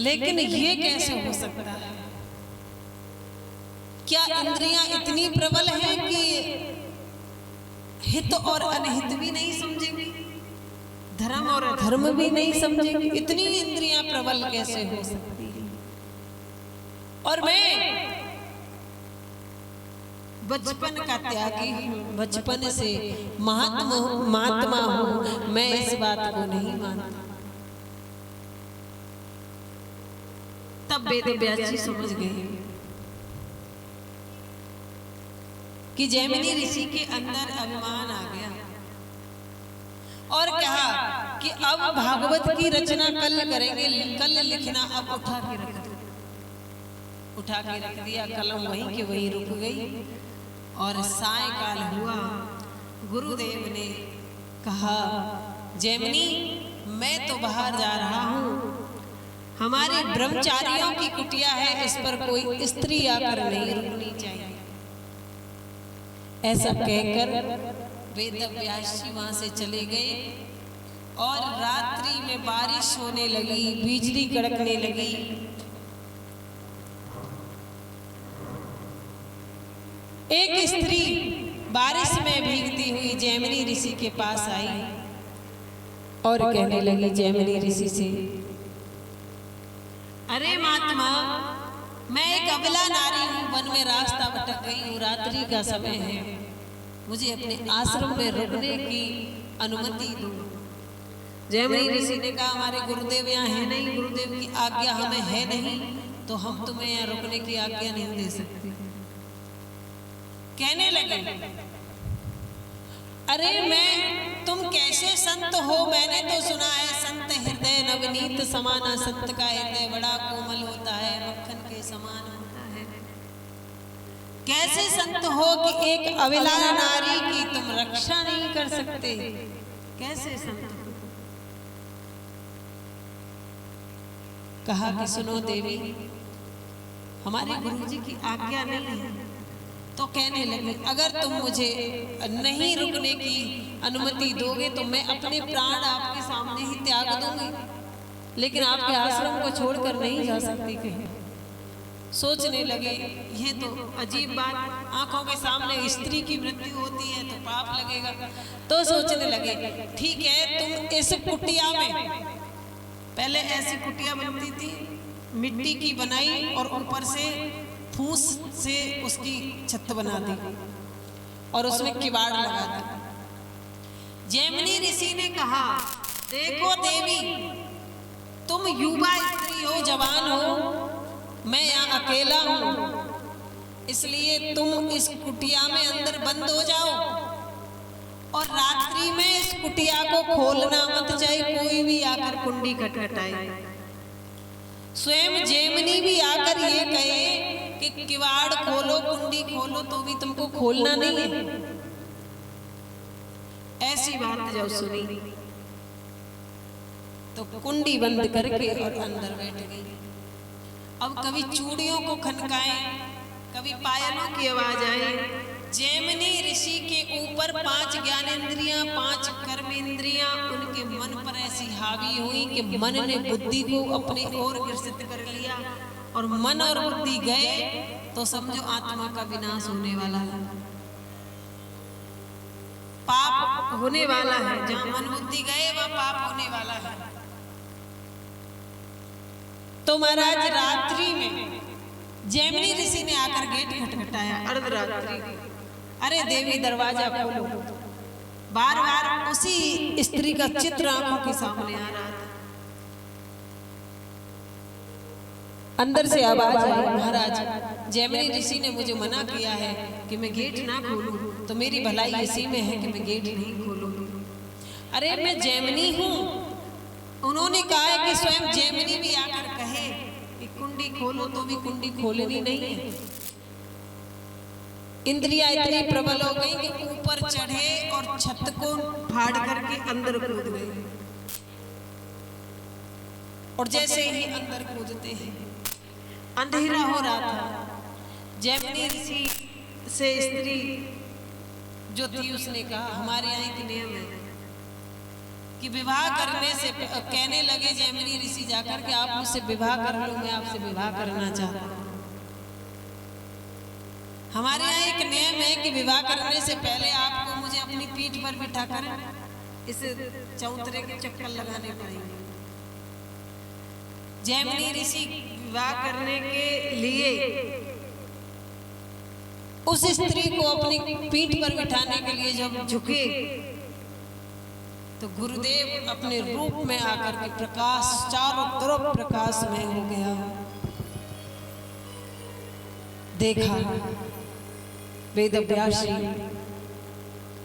लेकिन ये कैसे हो सकता है? क्या इंद्रियां इतनी प्रबल हैं कि हित और अनहित भी नहीं समझेंगी, धर्म और अधर्म भी नहीं समझेंगी? इतनी इंद्रियां प्रबल कैसे हो सकती है? और मैं बचपन का त्यागी हूँ, बचपन से महात्मा हूँ, मैं इस बात को नहीं मानता। तब वेद व्यास जी समझ गए कि जैमिनी ऋषि के अंदर अभिमान आ गया और कहा कि अब भागवत की रचना कल करेंगे, कल लिखना अब उठा के रख दिया। कलम वहीं के वहीं रुक गई और सायकाल हुआ। गुरुदेव ने कहा, जैमिनी मैं तो बाहर जा रहा हूँ, हमारे ब्रह्मचारियों की कुटिया है, इस पर कोई स्त्री आकर नहीं रुकनी चाहिए। ऐसा कहकर वेद व्यास जी वहां से चले गए और रात्रि में बारिश होने लगी, बिजली कड़कने लगी। एक स्त्री बारिश में भीगती हुई जैमिनी ऋषि के पास आई और कहने लगी जैमिनी ऋषि से, अरे महात्मा, मैं एक अबला नारी हूँ, वन में रास्ता भटक गई हूँ, रात्रि का समय है, मुझे अपने आश्रम में रुकने की अनुमति दो। जैमिनी ऋषि ने कहा, हमारे गुरुदेव यहाँ है नहीं, गुरुदेव की आज्ञा हमें है नहीं, तो हम तुम्हें यहाँ रुकने की आज्ञा नहीं दे सकते। कहने लगे, अरे तुम कैसे संत हो? मैंने तो सुना है संत हृदय नवनीत समाना, संत का हृदय बड़ा कोमल होता है, मक्खन के समान होता है। कैसे संत हो कि एक अबला नारी की तुम रक्षा नहीं कर सकते? कैसे संत हो? कहा कि सुनो देवी, हमारे गुरुजी की आज्ञा नहीं है। तो कहने लगे, अगर तुम मुझे नहीं रुकने की अनुमति दोगे तो मैं अपने प्राण आपके सामने ही त्याग दूंगी, लेकिन आपके आश्रम को छोड़कर नहीं जा सकती कहीं। सोचने लगे, ये तो अजीब बात, आंखों के सामने स्त्री की मृत्यु होती है तो पाप लगेगा। तो सोचने लगे, ठीक है, तुम इस कुटिया में, पहले ऐसी कुटिया बनती थी, मिट्टी की बनाई और ऊपर से फूस से उसकी छत बना दी और उसमें किवाड़ लगा दी। जैमिनी ऋषि ने कहा, देखो देवी, तुम युवा स्त्री हो, जवान हो, मैं यहाँ अकेला हूँ, इसलिए तुम इस कुटिया में अंदर बंद हो जाओ और रात्रि में इस कुटिया को खोलना मत, चाहे कोई भी आकर कुंडी खटखटाए। स्वयं जैमिनी भी आकर ये कहे कि किवाड़ खोलो, कुंडी खोलो, तो भी तुमको खोलना नहीं है। ऐसी बात जब सुनी तो कुंडी बंद करके और अंदर बैठ गई। अब कभी चूड़ियों को खनकाएं, कभी पायलों की आवाज आए। जैमिनी ऋषि के ऊपर 5 ज्ञानेंद्रियां, 5 कर्मेंद्रियां उनके मन पर ऐसी हावी हुई कि मन ने बुद्धि को अपनी ओर ग्रसित कर लिया और मन और बुद्धि गए तो समझो आत्मा का विनाश होने वाला है, पाप होने वाला है। जहां मन बुद्धि गए वहां पाप होने वाला है। तो महाराज रात्रि में जैमिनी ऋषि ने आकर गेट खटखटाया अर्धरात्रि। अरे देवी दरवाजा खोलो। बार बार उसी स्त्री का चित्र आंखों के सामने आ रहा था। अंदर से आवाज आई, महाराज जैमिनी ऋषि ने मुझे मना किया है कि मैं गेट ना खोलूं, तो मेरी भलाई इसी में है कि मैं गेट नहीं खोलूं। अरे मैं जैमिनी हूँ। उन्होंने कहा है कि स्वयं जैमिनी भी आकर कहे कि कुंडी खोलो, तो भी कुंडी खोलनी नहीं है। इंद्रियां इतनी प्रबल हो गई कि ऊपर चढ़े और छत को फाड़ करके अंदर कूद गए। और जैसे ही अंदर कूदते हैं अंधेरा हो रहा था। जैमिनी ऋषि से स्त्री जो थी उसने कहा, हमारे यहाँ एक नियम है कि विवाह करने से कहने लगे जैमिनी ऋषि जाकर के आप मुझसे विवाह कर लो, मैं आपसे विवाह करना चाहता हूँ। हमारे यहाँ एक नियम है कि विवाह करने से पहले आपको मुझे अपनी पीठ पर बिठाकर इस चौतरे के चक्कर लगाने पड़ेंगे। जैमिनी ऋषि विवाह करने के लिए उस स्त्री को अपनी पीठ पर बिठाने के लिए जब झुके तो गुरुदेव अपने रूप में आकर के प्रकाश चारों तरफ प्रकाशमय हो गया। देखा वेद व्यास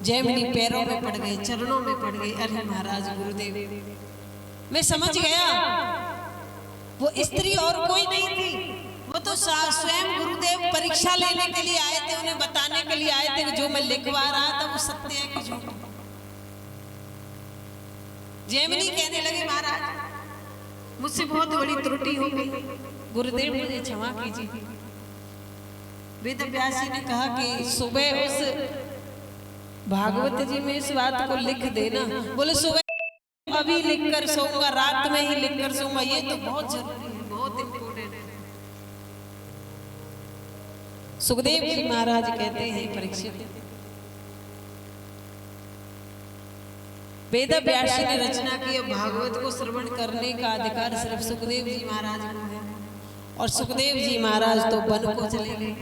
जैमिनी पैरों में पड़ गए, चरणों में पड़ गए। अरे महाराज गुरुदेव, मैं समझ गया वो स्त्री और कोई नहीं थी, वो तो स्वयं गुरुदेव परीक्षा लेने के लिए आए थे, उन्हें बताने के लिए आए थे कि जो मैं लिखवा रहा था वो सत्य है कि झूठ। जैमिनी कहने लगे महाराज मुझसे बहुत बड़ी त्रुटि हो गई, गुरुदेव मुझे क्षमा कीजिए। वेद व्यास जी ने कहा कि सुबह उस भागवत जी में इस बात को लिख देना। बोले सुबह अभी लिखकर सोऊंगा, रात में ही लिखकर सोऊंगा, ये तो बहुत जरूरी है, बहुत इंपॉर्टेंट है। सुखदेव जी महाराज कहते हैं परीक्षित, वेद व्यास जी ने रचना की, भागवत को श्रवण करने का अधिकार सिर्फ सुखदेव जी महाराज को है। और सुखदेव जी महाराज तो वन को चले गए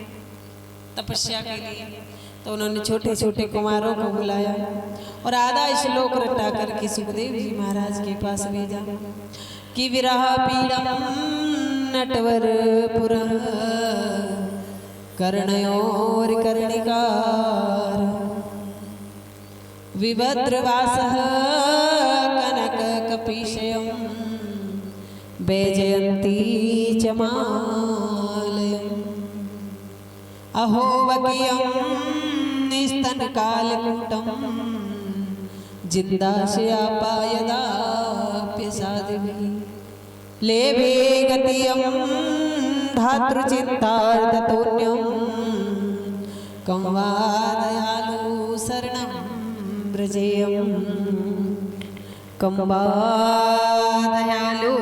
तपस्या के लिए, तो उन्होंने छोटे छोटे कुमारों को बुलाया और आधा श्लोक रटा करके सुखदेव जी महाराज के पास भेजा कि विरह पीड़म नटवर पुरः कर्णयोर कर्णिकार विभद्रवासः कनक कपीशयं वैजयन्ती च मालयम् अहो वकीयं निस्तनकालकुटं जिन्दाशयापायदाप्यसादिभिः लेभे गतियं धातृचिन्तार्धतोन्यं कं वा दयालु शरणं व्रजेयं कं वा दयालु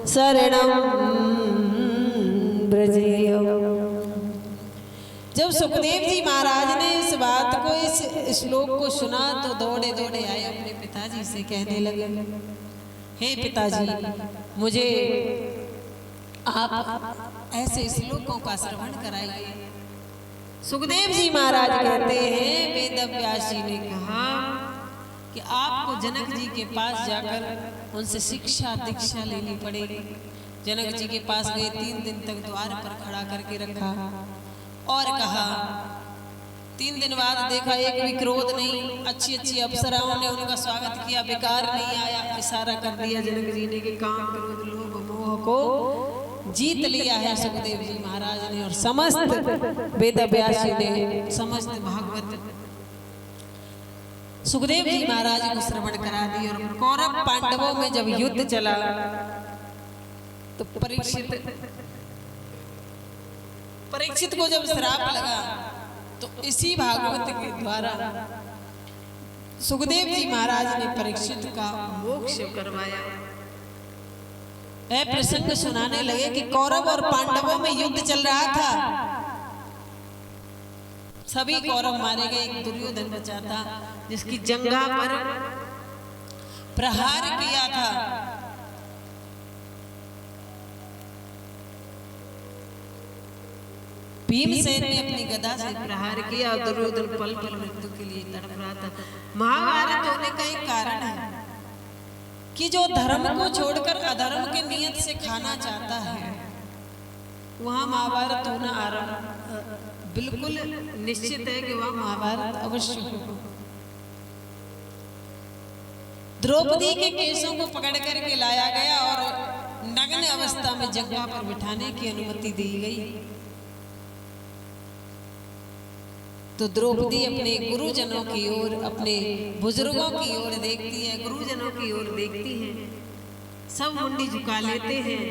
शरणं व्रजेयम्। जब सुखदेव जी महाराज ने इस बात को, इस श्लोक को सुना तो दौड़े दौड़े आए अपने पिताजी से कहने लगे, हे पिताजी मुझे आप ऐसे श्लोकों का श्रवण कराइए। सुखदेव जी महाराज कहते हैं वेद व्यास जी ने कहा कि आपको जनक जी के पास जाकर उनसे शिक्षा दीक्षा लेनी पड़ेगी। जनक जी के पास गए, 3 दिन तक द्वार पर खड़ा करके रखा और कहा, 3 दिन बाद देखा एक भी क्रोध नहीं, अच्छी अच्छी अप्सराओं ने उनका स्वागत किया, बेकार नहीं आया। इशारा कर दिया जनक जी ने कि काम क्रोध लोभ मोह को जीत लिया है सुखदेव जी महाराज ने। और समस्त वेद व्यास जी ने समस्त भागवत सुखदेव जी महाराज को श्रवण करा दी। और कौरव पांडवों में जब युद्ध चला तो परीक्षित को जब श्राप लगा तो इसी भागवत के द्वारा सुखदेव जी महाराज ने परीक्षित का मोक्ष करवाया। प्रसंग सुनाने लगे कि कौरव और पांडवों में युद्ध चल रहा था, सभी कौरव मारे गए, एक दुर्योधन बचा था जिसकी जंघा पर प्रहार किया था। भीमसेन ने अपनी गदा से प्रहार किया और दुर्योधन पल पल मृत्यु के लिए तड़प रहा था। महाभारत होने का एक कारण है कि जो धर्म को छोड़कर अधर्म के नियत से खाना चाहता है वहां महाभारत होना आरंभ बिल्कुल निश्चित है कि वहां महाभारत अवश्य होगा। द्रौपदी के केसों को पकड़ करके लाया गया और नग्न अवस्था में जंघा पर बिठाने की अनुमति दी गई। तो द्रौपदी अपने गुरुजनों की ओर, अपने बुजुर्गों की ओर देखती है, गुरुजनों की ओर देखती है, सब मुंडी झुका लेते हैं।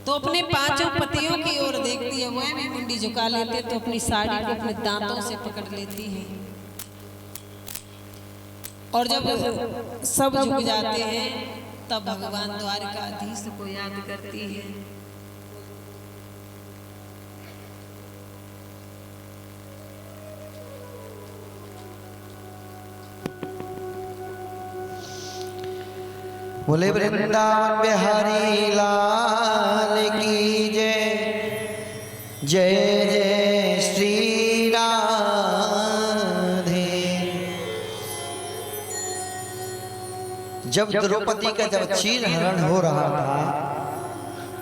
तो अपने 5 पतियों की ओर देखती है, वह भी मुंडी झुका लेते, तो अपनी साड़ी को अपने दांतों से पकड़ लेती है और जब सब झुक जाते हैं तब भगवान द्वारकाधीश को याद करती है। बोले वृंदावन बिहारी लाल की जय। जय जय श्री राधे। जब द्रौपदी का जब चीर हरण हो रहा था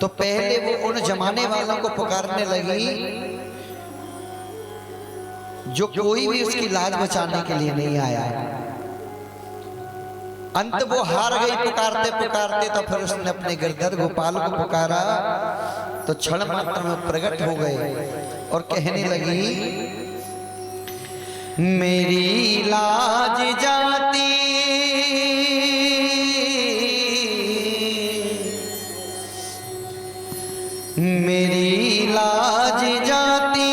तो पहले वो उन जमाने वालों को पुकारने लगी जो कोई भी उसकी लाज बचाने के लिए नहीं आया। अंत वो हार गई पुकारते पुकारते, तो फिर उसने अपने गिरधर गोपाल को पुकारा तो क्षण मात्र में प्रकट हो गए और कहने लगी मेरी लाज जाती मेरी लाज जाती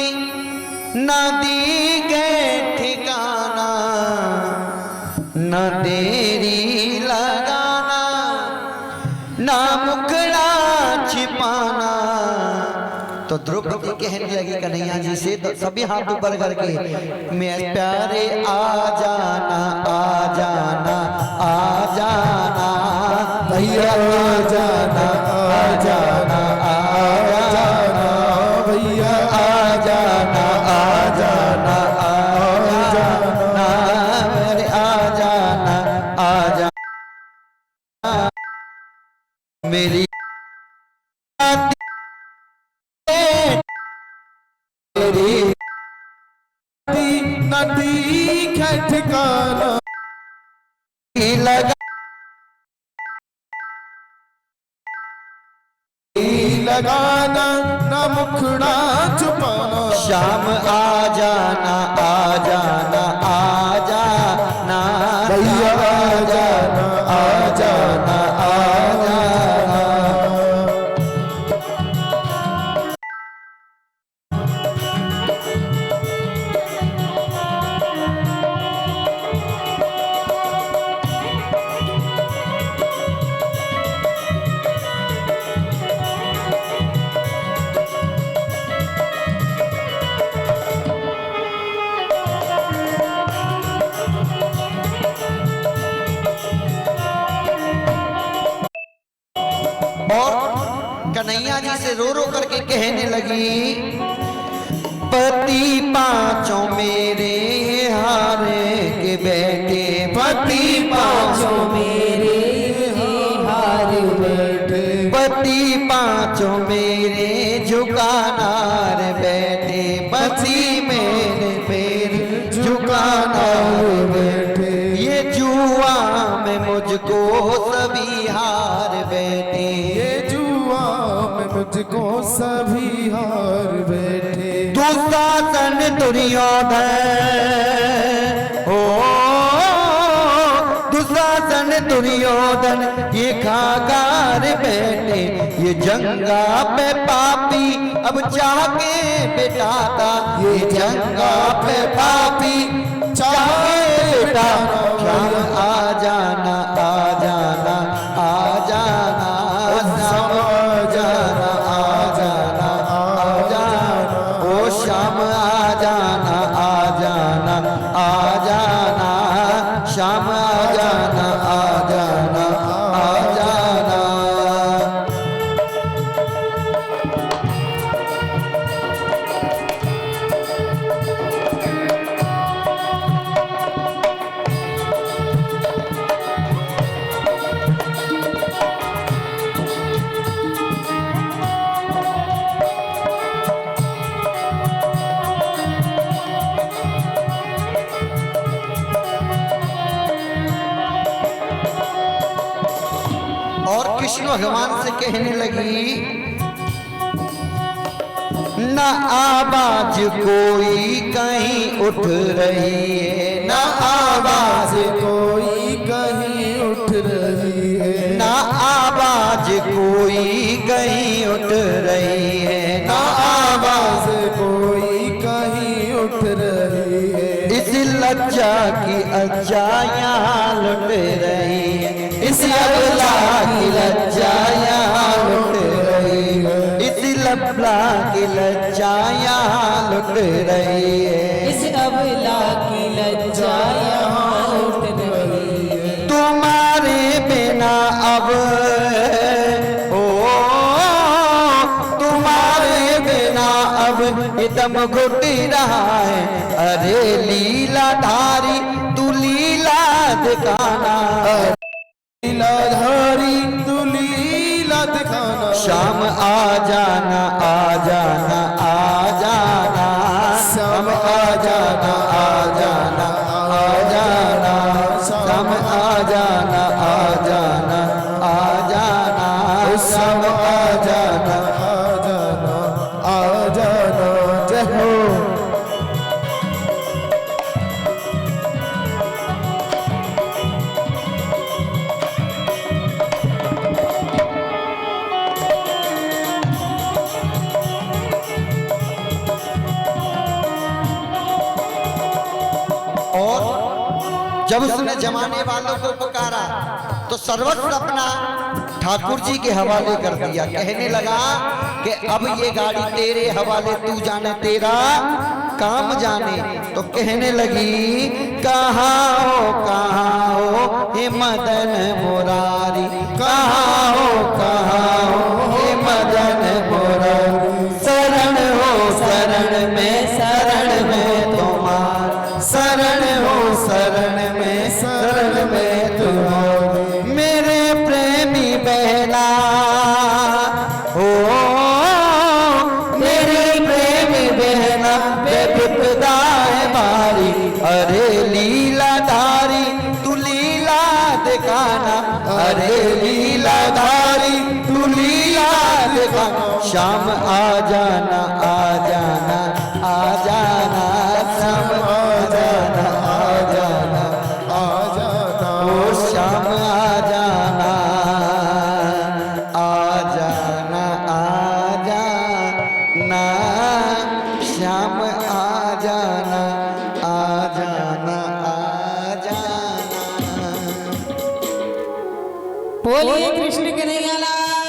ना दी गए ठिकाना ना देरी लगाना ना मुखड़ा छिपाना। तो द्रौपदी कहने लगी कन्हैया जी से, तो सभी हाथ ऊपर करके मेरे प्यारे आ जाना आ जाना आ जाना भैया आ जाना आ जाना आ जाना भैया आ जाना आ जाना आ जाना मेरे आ जाना आ जाना मेरी नदी का ठिकाना लगा लगाना ना मुखड़ा छुपाना। शाम आ जाना आ जाना आ जाना भैया आ जाना आ जाना आ जाना। और कन्हैया जी से रो रो करके कहने लगी पति पांचों मेरे हारे के बैठे पति पांचों मेरे हारे बैठे पति पांचों मेरे झुकानार बैठे पति मेरे पैर झुकानार बैठे ये जुआ में मुझको सभी हार बैठे ये जुआ में मुझको सभी हार बैठे। दुशासन दुर्योधन हो दुशासन दुर्योधन ये खागार बैठे ये जंगा पे पापी अब चाह के बेटाता ये जंगा पे पापी चाह के बेटाता। शाम आ जाना आ जाना आ जाना शाम आ जाना आ जाना आ जाना ओ शाम आ जाना आ जाना आ जाना शाम आ जाना आ जाना आ जाना। और कृष्ण भगवान से कहने लगी न आवाज कोई कहीं उठ रही है न आवाज कोई कहीं उठ रही है न आवाज कोई कहीं उठ रही है न आवाज कोई कहीं उठ रही है। इस लज्जा की अज्जा यहाँ लुट रही है, इस अबला की लज्जा यहाँ लुट रही है, इस लबला की लज्जा यहाँ लुट रही है, इस अबला की लज्जा यहाँ लुट रही है। तुम्हारे बिना अब ओ तुम्हारे बिना अब दम घुट रहा है, अरे लीलाधारी तू लीला दिखाना, लीलाधारी तू लीला दिखाना, शाम आ जाना आ जाना आ जाना, शाम आ जाना आ जाना आ जाना, शाम आ जाना आ जाना आ जाना, शाम आ जाना आ जाना आ जाना। जय हो। और जब उसने जमाने वालों को पुकारा तो सर्वस्व अपना ठाकुर जी के हवाले कर दिया, कहने लगा कि अब ये गाड़ी तेरे हवाले, तू जाने तेरा काम जाने। तो कहने लगी कहाँ हो हे मदन मुरारी, कहाँ हो हे मदन मुरारी, शरण में तुम्हार, शरण में तुम्हार, मेरे प्रेमी बहना हो, मेरे प्रेमी बहना बेविपदा है बारी, अरे लीलाधारी तू लीला दिखाना, अरे लीलाधारी तू लीला दिखाना, शाम आ जाना आ जाना आ जाना, शाम आ जाना आ जाना आ जाना। ओ शाम आ जाना आ जाना आ जाना, शाम आ जाना आ जाना आ जाना। बोलिए कृष्ण कन्हैया लाल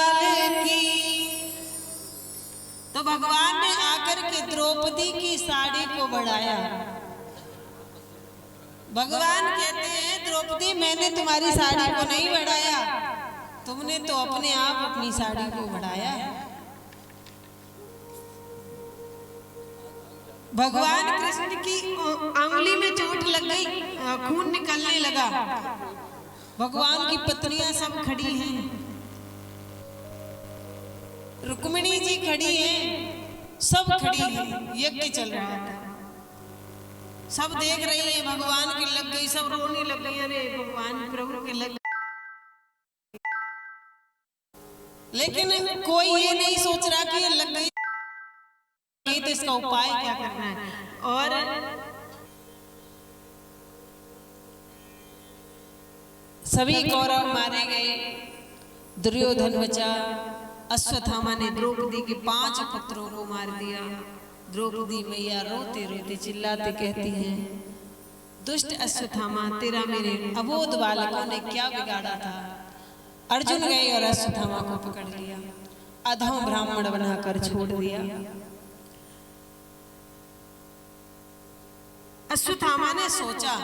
की। तो भगवान ने आकर के द्रौपदी की साड़ी को बढ़ाया। भगवान कहते हैं द्रौपदी मैंने तुम्हारी साड़ी को नहीं बढ़ाया, तुमने तो अपने आप अपनी साड़ी को बढ़ाया है। भगवान कृष्ण की अंगुली में चोट लग गई, खून निकलने लगा। भगवान की पत्नियां सब खड़ी हैं, रुक्मिणी जी खड़ी हैं, सब खड़ी हैं, यज्ञ चल रहा था, सब देख रही है। भगवान की लग गई, सब रोने लग गई, अरे भगवान प्रभु के लग गई। लेकिन कोई ये नहीं सोच रहा कि ये लग गई तो इसका उपाय क्या करना है। और सभी कौरव मारे गए, दुर्योधन बचा। अश्वत्थामा ने द्रौपदी के 5 पुत्रों को मार दिया। द्रौपदी मैया रोते रोते चिल्लाते कहती हैं, दुष्ट अश्वत्थामा तेरा मेरे अबोध बालकों ने क्या बिगाड़ा था। अर्जुन गए और अश्वत्थामा को पकड़ लिया, अधम ब्राह्मण बनाकर छोड़ दिया। अश्वत्थामा ने सोचा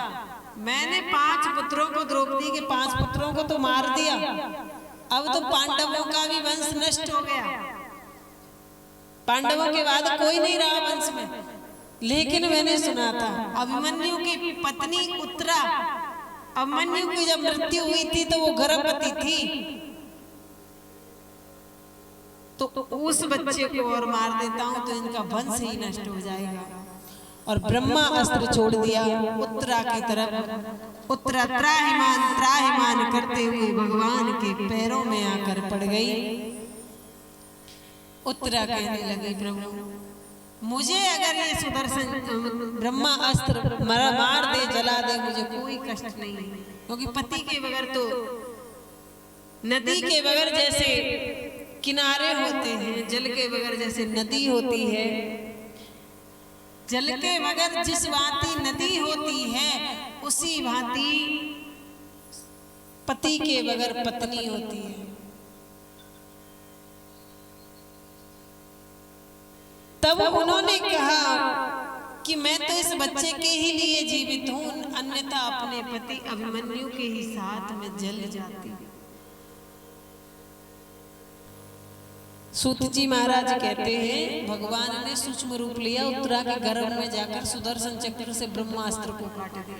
मैंने 5 पुत्रों को, द्रौपदी के 5 पुत्रों को तो मार दिया, अब तो पांडवों का भी वंश नष्ट हो गया। पांडवों के बाद कोई नहीं रहा वंश में। लेकिन मैंने सुना था अभिमन्यु की पत्नी उत्तरा, अभिमन्यु की जब मृत्यु हुई थी तो वो गर्भवती थी, तो उस बच्चे को और मार देता हूं तो इनका वंश ही नष्ट हो जाएगा। और ब्रह्मा अस्त्र छोड़ दिया उत्तरा की तरफ। उत्तरा त्राहिमाम करते हुए भगवान के पैरों में आकर पड़ गई। उत्तरा कहने लगी, प्रभु मुझे अगर ये सुदर्शन ब्रह्मा अस्त्र मार दे, जला दे, मुझे कोई कष्ट नहीं, क्योंकि पति के बगैर तो नदी के बगैर जैसे किनारे होते हैं, जल के बगैर जैसे नदी होती है, जल के बगैर जिस भांति नदी होती है उसी भांति पति के बगैर पत्नी होती है। तब उन्होंने कहा कि मैं तो इस बच्चे के ही लिए जीवित हूं, अन्यथा अपने पति अभिमन्यु के ही साथ में जल जाती। सूत जी महाराज कहते हैं भगवान ने सूक्ष्म रूप लिया, उत्तरा के गर्भ में जाकर सुदर्शन चक्र से ब्रह्मास्त्र को काट दिया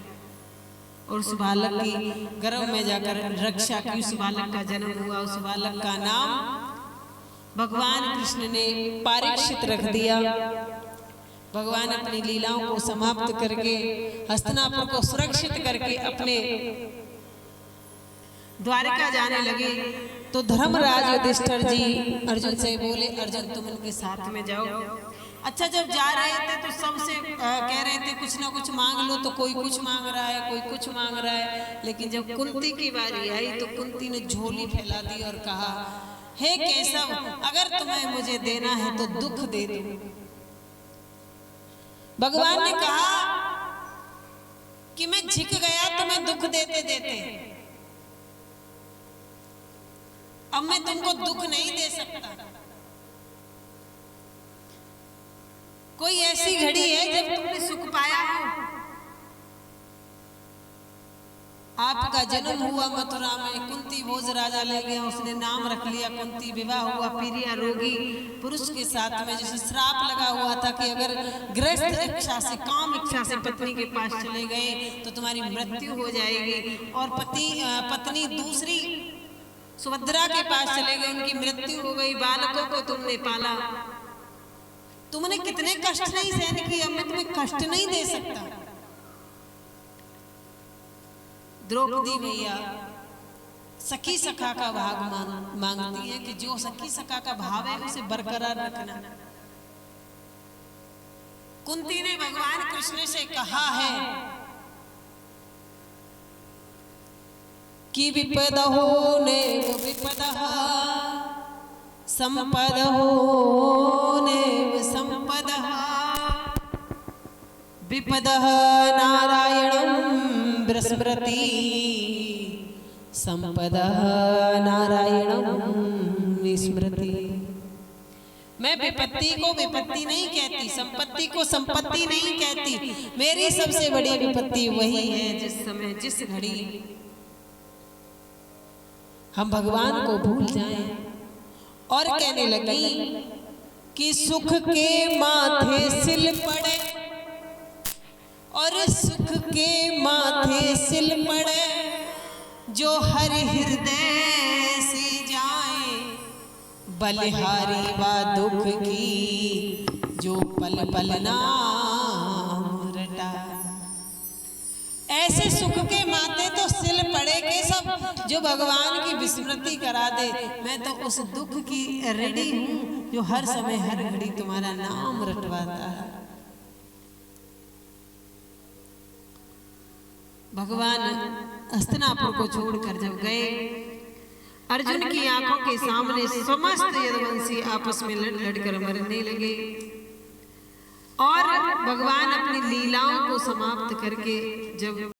और उस बालक की गर्भ में जाकर रक्षा की, उस बालक का जन्म हुआ। उस बालक का नाम भगवान कृष्ण ने परीक्षित रख दिया। भगवान अपनी लीलाओं को समाप्त करके हस्तिनापुर को सुरक्षित करके अपने द्वारिका जाने लगे तो धर्मराज युधिष्ठिर जी अर्जुन से बोले, अर्जुन तुम इनके साथ में जाओ। अच्छा, जब जा रहे थे तो सबसे कह रहे थे कुछ ना कुछ मांग लो, तो कोई कुछ मांग रहा है, कोई कुछ मांग रहा है। लेकिन जब कुंती की बारी आई तो कुंती ने झोली फैला दी और कहा, हे केशव, अगर तुम्हें मुझे देना है तो दुख दे दो। भगवान ने कहा कि मैं झिक गया तुम्हें दुख देते देते, अब मैं तुमको दुख नहीं दे सकता। कोई ऐसी घड़ी है जब तुमने सुख पाया हो। आपका जन्म हुआ मथुरा में, कुंती भोज राजा ले गया, उसने नाम रख लिया कुंती। विवाह हुआ पीरिया रोगी पुरुष के साथ में, जिसे श्राप लगा हुआ था कि अगर गृहस्थ इच्छा से, काम इच्छा से पत्नी के पास चले गए तो तुम्हारी मृत्यु हो जाएगी। और पत्नी दूसरी सुभद्रा के पास चले गए, उनकी मृत्यु हो गई। बालकों को तुमने पाला, तुमने कितने कष्ट नहीं सहन किए, अब मैं तुम्हें कष्ट नहीं दे सकता। द्रौपदी मैया सखी सखा का भाग मांगती है कि जो सखी सखा का भाव है उसे बरकरार रखना। कुंती ने भगवान कृष्ण से कहा है कि विपद होने विपद संपद होने संपद विपद नारायणं स्मृति संपद नारायणं स्मृति। मैं विपत्ति को विपत्ति नहीं कहती, संपत्ति को संपत्ति नहीं कहती। मेरी सबसे बड़ी विपत्ति वही है जिस समय जिस घड़ी हम भगवान को भूल जाएं। और कहने लगी कि सुख के माथे सिल पड़े, और सुख के माथे सिल पड़े, जो हर हृदय से जाए, बलिहारी व दुख की जो पल पल नाम रटा। ऐसे सुख के माथे तो सिल पड़े के सब जो भगवान की विस्मृति करा दे। मैं तो उस दुख की रेडी हूँ जो हर समय हर घड़ी तुम्हारा नाम रटवाता है। भगवान हस्तिनापुर को छोड़कर जब गए, अर्जुन की आंखों के सामने समस्त यदुवंशी आपस में लड़ लड़कर मरने लगे। और भगवान अपनी लीलाओं को समाप्त करके जब